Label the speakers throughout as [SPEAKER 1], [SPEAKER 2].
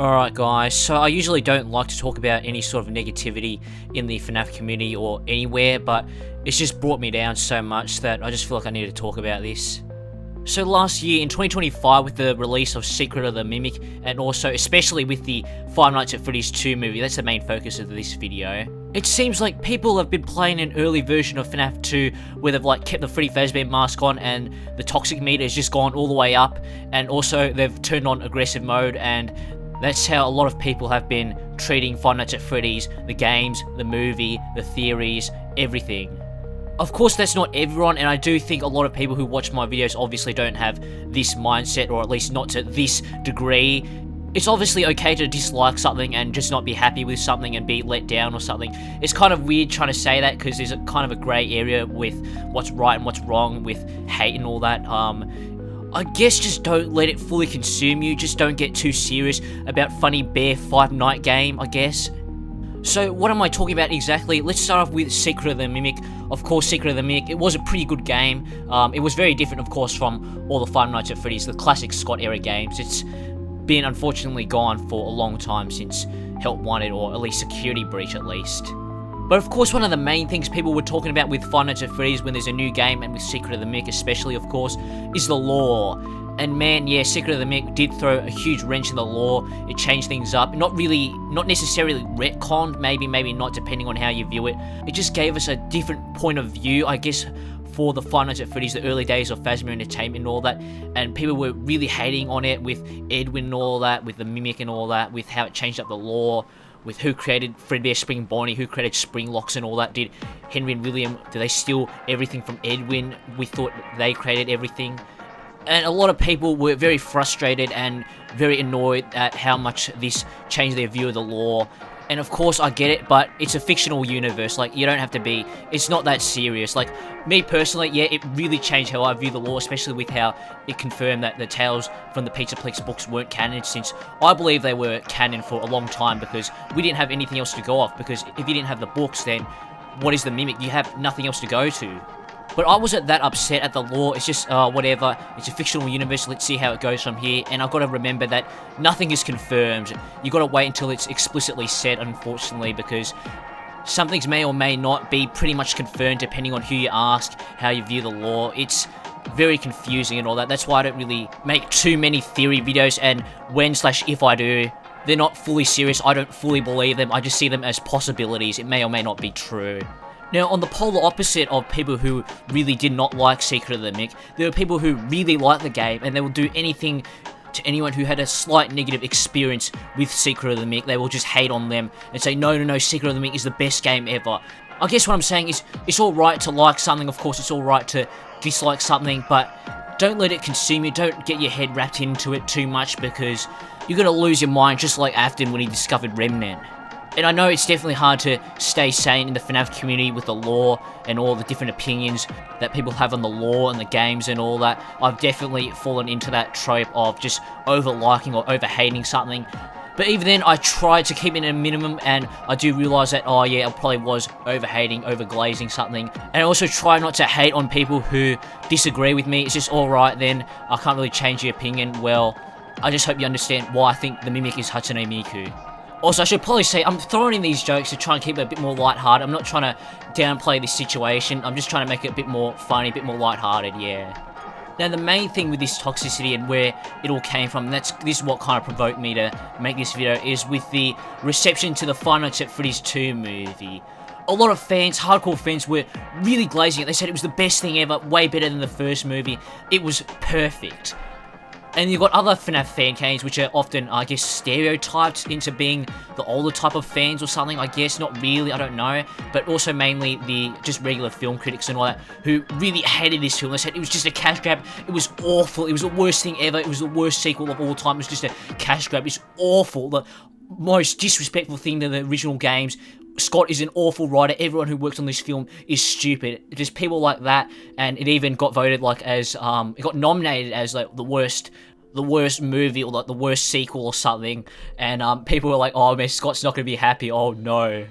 [SPEAKER 1] Alright guys, so I usually don't like to talk about any sort of negativity in the FNAF community or anywhere, but it's just brought me down so much that I just feel like I need to talk about this. So last year in 2025, with the release of Secret of the Mimic, and also especially with the Five Nights at Freddy's 2 movie, that's the main focus of this video, it seems like people have been playing an early version of FNAF 2 where they've like kept the Freddy Fazbear mask on and the toxic meter has just gone all the way up, and also they've turned on aggressive mode, and that's how a lot of people have been treating Five Nights at Freddy's, the games, the movie, the theories, everything. Of course, that's not everyone, and I do think a lot of people who watch my videos obviously don't have this mindset, or at least not to this degree. It's obviously okay to dislike something and just not be happy with something and be let down or something. It's kind of weird trying to say that because there's a kind of a grey area with what's right and what's wrong with hate and all that. I guess just don't let it fully consume you. Just don't get too serious about funny bear Five-Night game, I guess. So what am I talking about exactly? Let's start off with Secret of the Mimic. Of course, Secret of the Mimic, it was a pretty good game. It was very different, of course, from all the Five Nights at Freddy's, the classic Scott era games. It's been unfortunately gone for a long time since Help Wanted, or at least Security Breach at least. But of course, one of the main things people were talking about with Five Nights at Freddy's when there's a new game, and with Secret of the Mimic especially, of course, is the lore. And man, yeah, Secret of the Mimic did throw a huge wrench in the lore. It changed things up. Not necessarily retconned, maybe not, depending on how you view it. It just gave us a different point of view, I guess, for the Five Nights at Freddy's, the early days of Fazbear Entertainment and all that. And people were really hating on it with Edwin and all that, with the Mimic and all that, with how it changed up the lore, with who created Fredbear Spring Bonnie, who created Springlocks and all that. Did Henry and William, did they steal everything from Edwin? We thought they created everything. And a lot of people were very frustrated and very annoyed at how much this changed their view of the lore. And of course, I get it, but it's a fictional universe. Like, you don't have to be, it's not that serious. Like, me personally, yeah, it really changed how I view the lore, especially with how it confirmed that the tales from the Pizzaplex books weren't canon, since I believe they were canon for a long time, because we didn't have anything else to go off. Because if you didn't have the books, then what is the Mimic? You have nothing else to go to. But I wasn't that upset at the lore. It's just, whatever. It's a fictional universe. Let's see how it goes from here. And I've got to remember that nothing is confirmed. You've got to wait until it's explicitly said, unfortunately, because some things may or may not be pretty much confirmed depending on who you ask, how you view the lore. It's very confusing and all that. That's why I don't really make too many theory videos, and when/if I do, they're not fully serious. I don't fully believe them. I just see them as possibilities. It may or may not be true. Now, on the polar opposite of people who really did not like Secret of the Mimic, there were people who really liked the game, and they will do anything to anyone who had a slight negative experience with Secret of the Mimic. They will just hate on them and say, no, Secret of the Mimic is the best game ever. I guess what I'm saying is, it's alright to like something, of course, it's alright to dislike something, but don't let it consume you. Don't get your head wrapped into it too much, because you're going to lose your mind, just like Afton when he discovered Remnant. And I know it's definitely hard to stay sane in the FNAF community with the lore and all the different opinions that people have on the lore and the games and all that. I've definitely fallen into that trope of just over-liking or over-hating something. But even then, I try to keep it at a minimum, and I do realise that, oh yeah, I probably was over-hating, over-glazing something. And I also try not to hate on people who disagree with me. It's just, alright then, I can't really change your opinion. Well, I just hope you understand why I think the Mimic is Hatsune Miku. Also, I should probably say, I'm throwing in these jokes to try and keep it a bit more lighthearted. I'm not trying to downplay this situation. I'm just trying to make it a bit more funny, a bit more lighthearted, yeah. Now, the main thing with this toxicity and where it all came from, this is what kind of provoked me to make this video, is with the reception to the Five Nights at Freddy's 2 movie. A lot of fans, hardcore fans, were really glazing it. They said it was the best thing ever, way better than the first movie. It was perfect. And you've got other FNAF fan canes, which are often, I guess, stereotyped into being the older type of fans or something, I guess. Not really, I don't know. But also mainly the just regular film critics and all that, who really hated this film. They said it was just a cash grab. It was awful. It was the worst thing ever. It was the worst sequel of all time. It was just a cash grab. It's awful. The most disrespectful thing to the original games. Scott is an awful writer. Everyone who works on this film is stupid. Just people like that, and it even got voted like as it got nominated as like the worst movie, or like the worst sequel or something. And people were like, oh man, Scott's not gonna be happy. Oh no.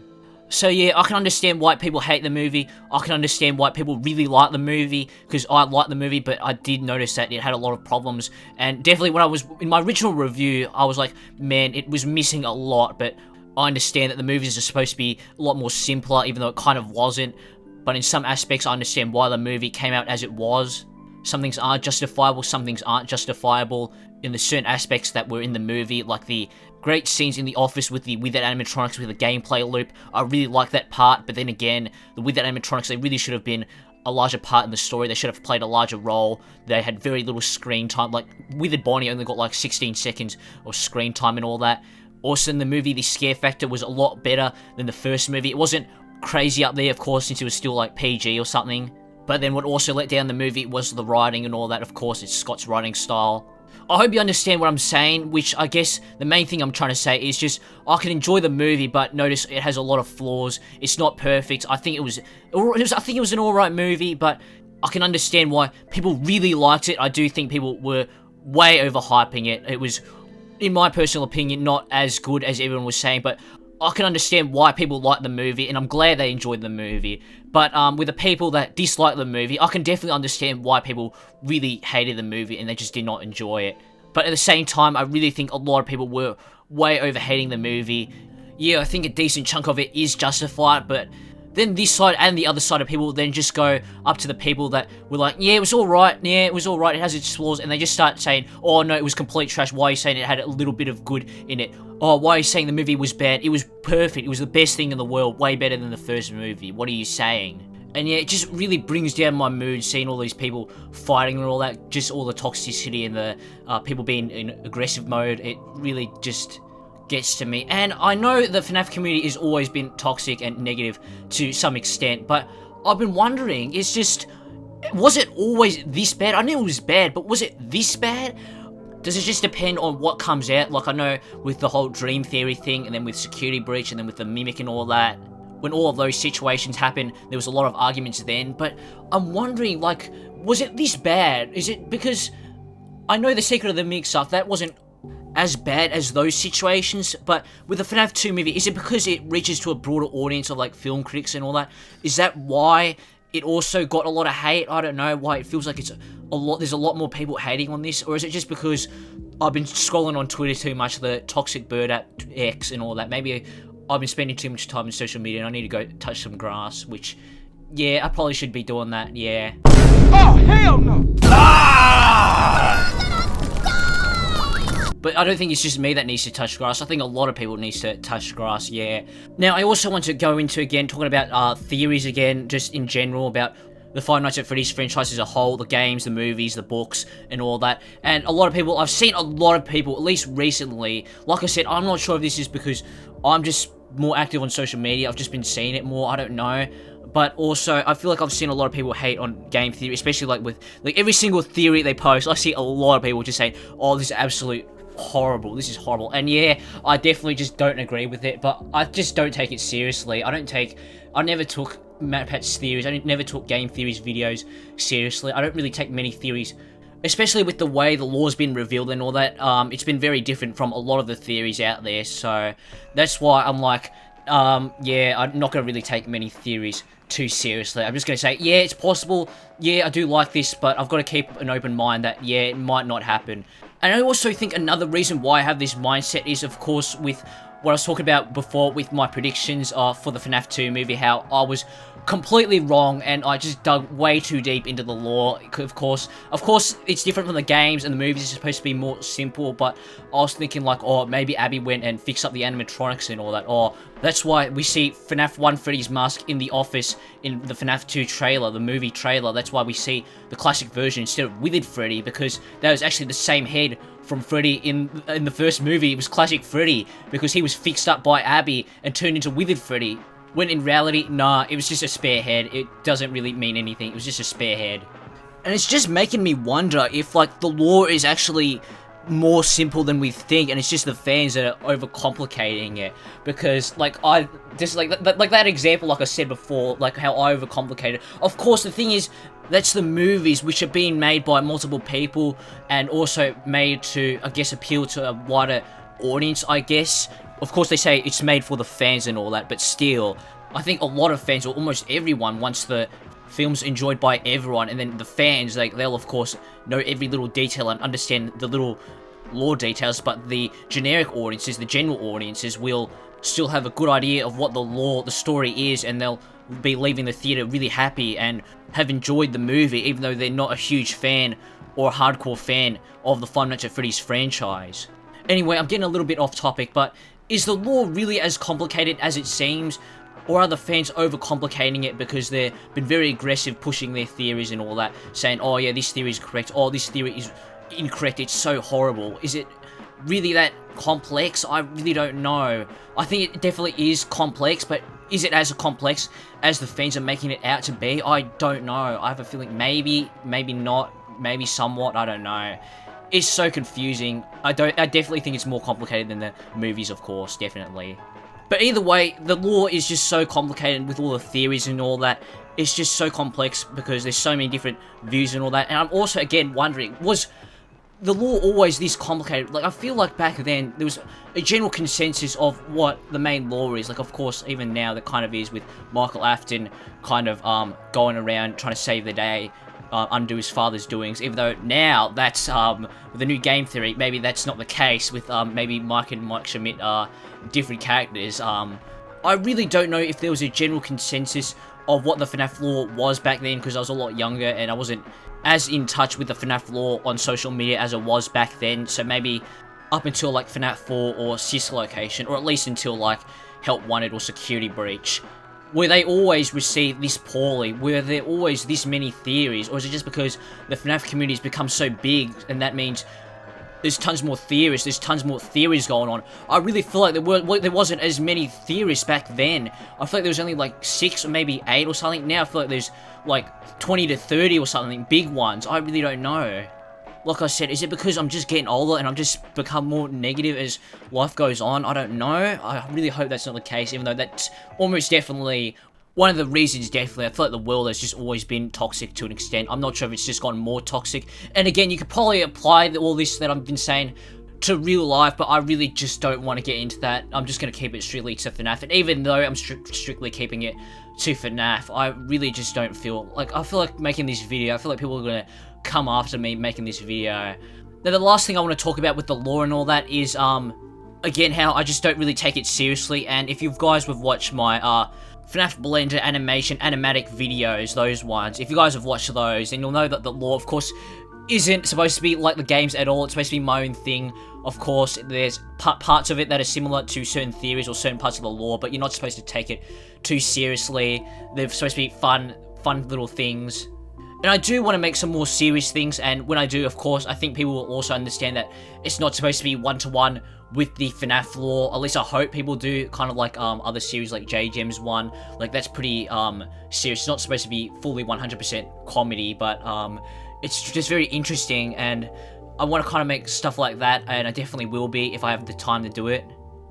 [SPEAKER 1] So yeah, I can understand why people hate the movie. I can understand why people really like the movie, because I like the movie, but I did notice that it had a lot of problems. And definitely when I was in my original review, I was like, man, it was missing a lot. But I understand that the movies are supposed to be a lot more simpler, even though it kind of wasn't. But in some aspects, I understand why the movie came out as it was. Some things are justifiable, some things aren't justifiable in the certain aspects that were in the movie, like the great scenes in the office with the withered animatronics with the gameplay loop. I really like that part, but then again, the withered animatronics, they really should have been a larger part in the story. They should have played a larger role. They had very little screen time. Like, Withered Bonnie only got like 16 seconds of screen time and all that. Also in the movie, the scare factor was a lot better than the first movie. It wasn't crazy up there, of course, since it was still like PG or something. But then what also let down the movie was the writing and all that. Of course, it's Scott's writing style. I hope you understand what I'm saying, which I guess the main thing I'm trying to say is just I can enjoy the movie, but notice it has a lot of flaws. It's not perfect. I think it was an alright movie, but I can understand why people really liked it. I do think people were way overhyping it. It was, in my personal opinion, not as good as everyone was saying, but I can understand why people like the movie, and I'm glad they enjoyed the movie. But with the people that dislike the movie, I can definitely understand why people really hated the movie and they just did not enjoy it. But at the same time, I really think a lot of people were way overhating the movie. Yeah, I think a decent chunk of it is justified, but then this side and the other side of people then just go up to the people that were like, yeah, it was alright, it has its flaws, and they just start saying, oh no, it was complete trash, why are you saying it had a little bit of good in it? Oh, why are you saying the movie was bad? It was perfect, it was the best thing in the world, way better than the first movie, what are you saying? And yeah, it just really brings down my mood seeing all these people fighting and all that, just all the toxicity and the people being in aggressive mode. It really just gets to me. And I know the FNAF community has always been toxic and negative to some extent, but I've been wondering, was it always this bad? I knew it was bad, but was it this bad? Does it just depend on what comes out? Like, I know with the whole dream theory thing, and then with security breach, and then with the mimic and all that, when all of those situations happened, there was a lot of arguments then, but I'm wondering, like, was it this bad? Is it because I know the Secret of the Mimic stuff, that wasn't as bad as those situations, but with the FNAF 2 movie, is it because it reaches to a broader audience of like film critics and all that? Is that why it also got a lot of hate? I don't know why it feels like it's there's a lot more people hating on this, or is it just because I've been scrolling on Twitter too much, the Toxic Bird at X and all that? Maybe I've been spending too much time on social media and I need to go touch some grass, which, yeah, I probably should be doing that, yeah.
[SPEAKER 2] Oh, hell no!
[SPEAKER 1] But I don't think it's just me that needs to touch grass. I think a lot of people need to touch grass, yeah. Now, I also want to go into, again, talking about theories again, just in general, about the Five Nights at Freddy's franchise as a whole, the games, the movies, the books, and all that. And a lot of people, I've seen a lot of people, at least recently, like I said, I'm not sure if this is because I'm just more active on social media, I've just been seeing it more, I don't know. But also, I feel like I've seen a lot of people hate on game theory, especially like with, like, every single theory they post, I see a lot of people just saying, oh, this is absolute horrible, this is horrible. And yeah, I definitely just don't agree with it, but I just don't take it seriously. I never took MatPat's theories, I never took game theories videos seriously. I don't really take many theories, especially with the way the law's been revealed and all that. It's been very different from a lot of the theories out there, so that's why I'm like, yeah, I'm not going to really take many theories too seriously. I'm just going to say, yeah, it's possible, yeah, I do like this, but I've got to keep an open mind that, yeah, it might not happen. And I also think another reason why I have this mindset is, of course, with what I was talking about before with my predictions for the FNAF 2 movie, how I was completely wrong and I just dug way too deep into the lore. Of course, it's different from the games and the movies. It's supposed to be more simple, but I was thinking like, oh, maybe Abby went and fixed up the animatronics and all that. Oh, that's why we see FNAF 1 Freddy's mask in the office in the FNAF 2 trailer, the movie trailer. That's why we see the classic version instead of Withered Freddy, because that was actually the same head from Freddy in the first movie. It was classic Freddy because he was fixed up by Abby and turned into Withered Freddy. When in reality, nah, it was just a spare head. It doesn't really mean anything. It was just a spare head. And it's just making me wonder if, like, the lore is actually more simple than we think, and it's just the fans that are overcomplicating it. Because, like, that example, like I said before, like how I overcomplicated. Of course, the thing is, that's the movies which are being made by multiple people and also made to, I guess, appeal to a wider audience, I guess. Of course, they say it's made for the fans and all that, but still, I think a lot of fans, or almost everyone, wants the films enjoyed by everyone, and then the fans, they'll of course know every little detail and understand the little lore details, but the generic audiences, the general audiences, will still have a good idea of what the story is, and they'll be leaving the theater really happy and have enjoyed the movie, even though they're not a huge fan or a hardcore fan of the Five Nights at Freddy's franchise. Anyway, I'm getting a little bit off topic, but is the lore really as complicated as it seems? Or are the fans overcomplicating it because they've been very aggressive pushing their theories and all that, saying, oh yeah, this theory is correct, oh, this theory is incorrect, it's so horrible. Is it really that complex? I really don't know. I think it definitely is complex, but is it as complex as the fans are making it out to be? I don't know. I have a feeling maybe, maybe not, maybe somewhat, I don't know. It's so confusing. I definitely think it's more complicated than the movies, of course, definitely. But either way, the lore is just so complicated with all the theories and all that. It's just so complex because there's so many different views and all that. And I'm also, again, wondering, was the lore always this complicated? Like, I feel like back then, there was a general consensus of what the main lore is. Like, of course, even now, that kind of is with Michael Afton kind of going around trying to save the day, undo his father's doings, even though now that's with the new game theory, maybe that's not the case with maybe Mike and Mike Schmidt are different characters. I really don't know if there was a general consensus of what the FNAF lore was back then, because I was a lot younger and I wasn't as in touch with the FNAF lore on social media as I was back then. So maybe up until like FNAF 4 or Sis Location, or at least until like Help Wanted or Security Breach, were they always received this poorly? Were there always this many theories? Or is it just because the FNAF community has become so big and that means there's tons more theorists, there's tons more theories going on? I really feel like there wasn't as many theorists back then. I feel like there was only like 6 or maybe 8 or something. Now I feel like there's like 20 to 30 or something, big ones. I really don't know. Like I said, is it because I'm just getting older and I'm just become more negative as life goes on? I don't know. I really hope that's not the case, even though that's almost definitely one of the reasons, definitely. I feel like the world has just always been toxic to an extent. I'm not sure if it's just gotten more toxic. And again, you could probably apply all this that I've been saying to real life, but I really just don't want to get into that. I'm just going to keep it strictly to FNAF. And even though I'm strictly keeping it to FNAF, I really just don't feel like, I feel like making this video, I feel like people are going to come after me making this video. Now, the last thing I want to talk about with the lore and all that is, again, how I just don't really take it seriously. And if you guys have watched my, FNAF Blender animation, animatic videos, those ones, if you guys have watched those, then you'll know that the lore, of course, isn't supposed to be like the games at all. It's supposed to be my own thing. Of course, there's parts of it that are similar to certain theories or certain parts of the lore, but you're not supposed to take it too seriously. They're supposed to be fun little things. And I do want to make some more serious things, and when I do, of course, I think people will also understand that it's not supposed to be one-to-one with the FNAF lore. At least I hope people do, kind of like other series like J-Gem's one. Like, that's pretty serious. It's not supposed to be fully 100% comedy, but it's just very interesting, and I want to kind of make stuff like that, and I definitely will be if I have the time to do it.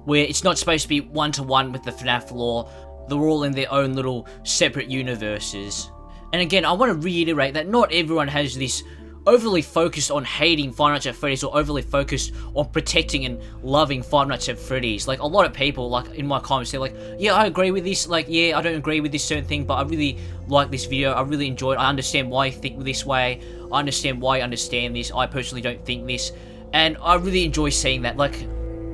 [SPEAKER 1] Where it's not supposed to be one-to-one with the FNAF lore. They're all in their own little separate universes. And again, I want to reiterate that not everyone has this overly focused on hating Five Nights at Freddy's or overly focused on protecting and loving Five Nights at Freddy's. Like, a lot of people, like, in my comments, they're like, yeah, I agree with this, like, yeah, I don't agree with this certain thing, but I really like this video, I really enjoyed it, I understand why you think this way, I understand why you understand this, I personally don't think this, and I really enjoy seeing that. Like,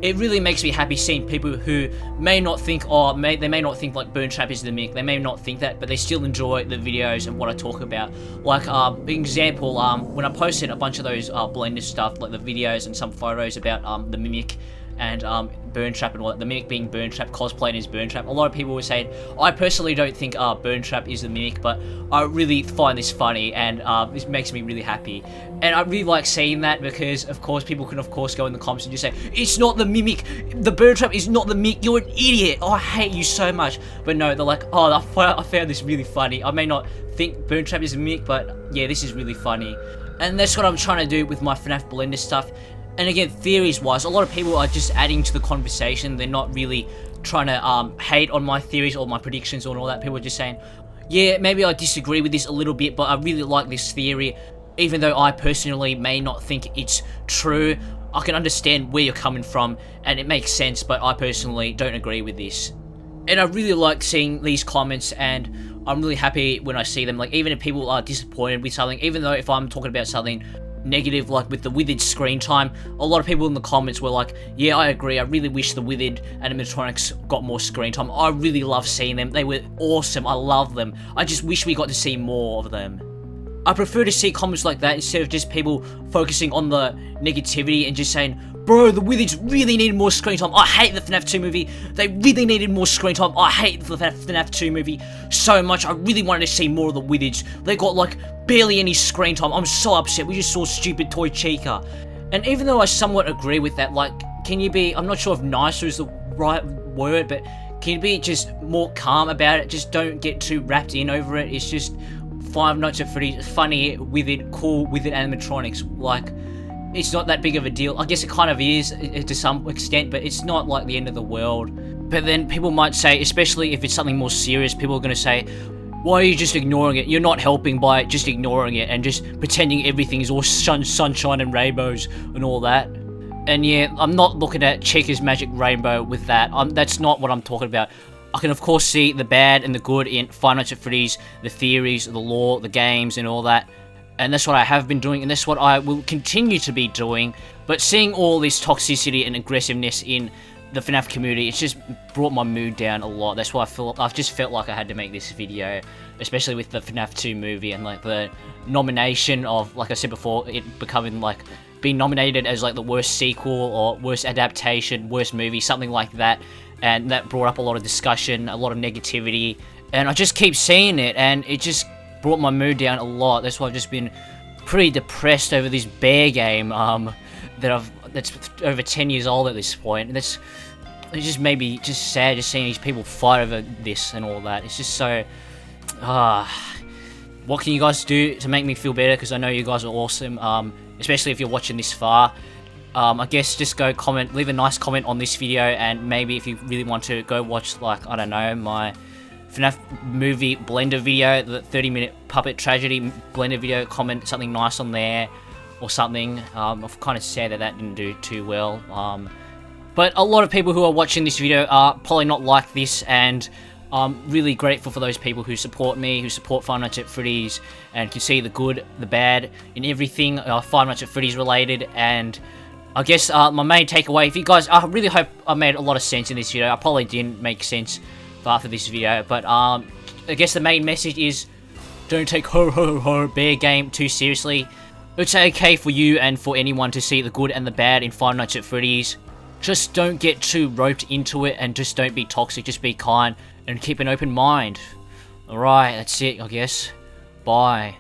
[SPEAKER 1] it really makes me happy seeing people who may not think, they may not think like Burn Trap is the mimic, they may not think that, but they still enjoy the videos and what I talk about. Like, example, when I posted a bunch of those Blender stuff, like the videos and some photos about the mimic and Burn Trap and all that, the mimic being Burn Trap, cosplaying as Burn Trap, a lot of people were saying, I personally don't think Burn Trap is the mimic, but I really find this funny, and this makes me really happy. And I really like seeing that because, of course, people can, of course, go in the comments and just say, it's not the mimic, the Burn Trap is not the mimic, you're an idiot, oh, I hate you so much. But no, they're like, oh, I found this really funny. I may not think Burn Trap is a mimic, but yeah, this is really funny. And that's what I'm trying to do with my FNAF Blender stuff. And again, theories-wise, a lot of people are just adding to the conversation. They're not really trying to hate on my theories or my predictions or all that. People are just saying, yeah, maybe I disagree with this a little bit, but I really like this theory. Even though I personally may not think it's true, I can understand where you're coming from, and it makes sense, but I personally don't agree with this. And I really like seeing these comments, and I'm really happy when I see them. Like, even if people are disappointed with something, even though if I'm talking about something negative, like with the withered screen time, a lot of people in the comments were like, yeah, I agree, I really wish the withered animatronics got more screen time. I really love seeing them. They were awesome. I love them. I just wish we got to see more of them. I prefer to see comments like that instead of just people focusing on the negativity and just saying, bro, the Withers really needed more screen time. I hate the FNAF 2 movie. They really needed more screen time. I hate the FNAF 2 movie so much. I really wanted to see more of the Withers. They got like barely any screen time. I'm so upset. We just saw stupid Toy Chica. And even though I somewhat agree with that, like, can you be, I'm not sure if nicer is the right word, but can you be just more calm about it? Just don't get too wrapped in over it. It's just Five Nights at Freddy's, funny, withered, cool, withered animatronics. Like, it's not that big of a deal. I guess it kind of is to some extent, but it's not like the end of the world. But then people might say, especially if it's something more serious, people are going to say, why are you just ignoring it? You're not helping by just ignoring it and just pretending everything is all sunshine and rainbows and all that. And yeah, I'm not looking at Chica's Magic Rainbow with that. That's not what I'm talking about. I can of course see the bad and the good in Five Nights at Freddy's, the theories, the lore, the games and all that. And that's what I have been doing, and that's what I will continue to be doing. But seeing all this toxicity and aggressiveness in the FNAF community, it's just brought my mood down a lot. That's why I've just felt like I had to make this video, especially with the FNAF 2 movie and like the nomination of, like I said before, it becoming like being nominated as like the worst sequel or worst adaptation, worst movie, something like that. And that brought up a lot of discussion, a lot of negativity, and I just keep seeing it, and it just brought my mood down a lot. That's why I've just been pretty depressed over this bear game that's over 10 years old at this point. And it just made me just sad just seeing these people fight over this and all that. It's just so what can you guys do to make me feel better? Because I know you guys are awesome, especially if you're watching this far. I guess just go comment, leave a nice comment on this video, and maybe if you really want to, go watch, like, I don't know, my FNAF movie Blender video, the 30-minute Puppet Tragedy Blender video, comment something nice on there, or something. I've kind of sad that didn't do too well. But a lot of people who are watching this video are probably not like this, and I'm really grateful for those people who support me, who support Five Nights at Freddy's, and can see the good, the bad, in everything Five Nights at Freddy's related. And I guess my main takeaway, if you guys, I really hope I made a lot of sense in this video. I probably didn't make sense after this video, but I guess the main message is, don't take ho ho ho bear game too seriously. It's okay for you and for anyone to see the good and the bad in Five Nights at Freddy's. Just don't get too roped into it, and just don't be toxic, just be kind and keep an open mind. Alright, that's it, I guess. Bye.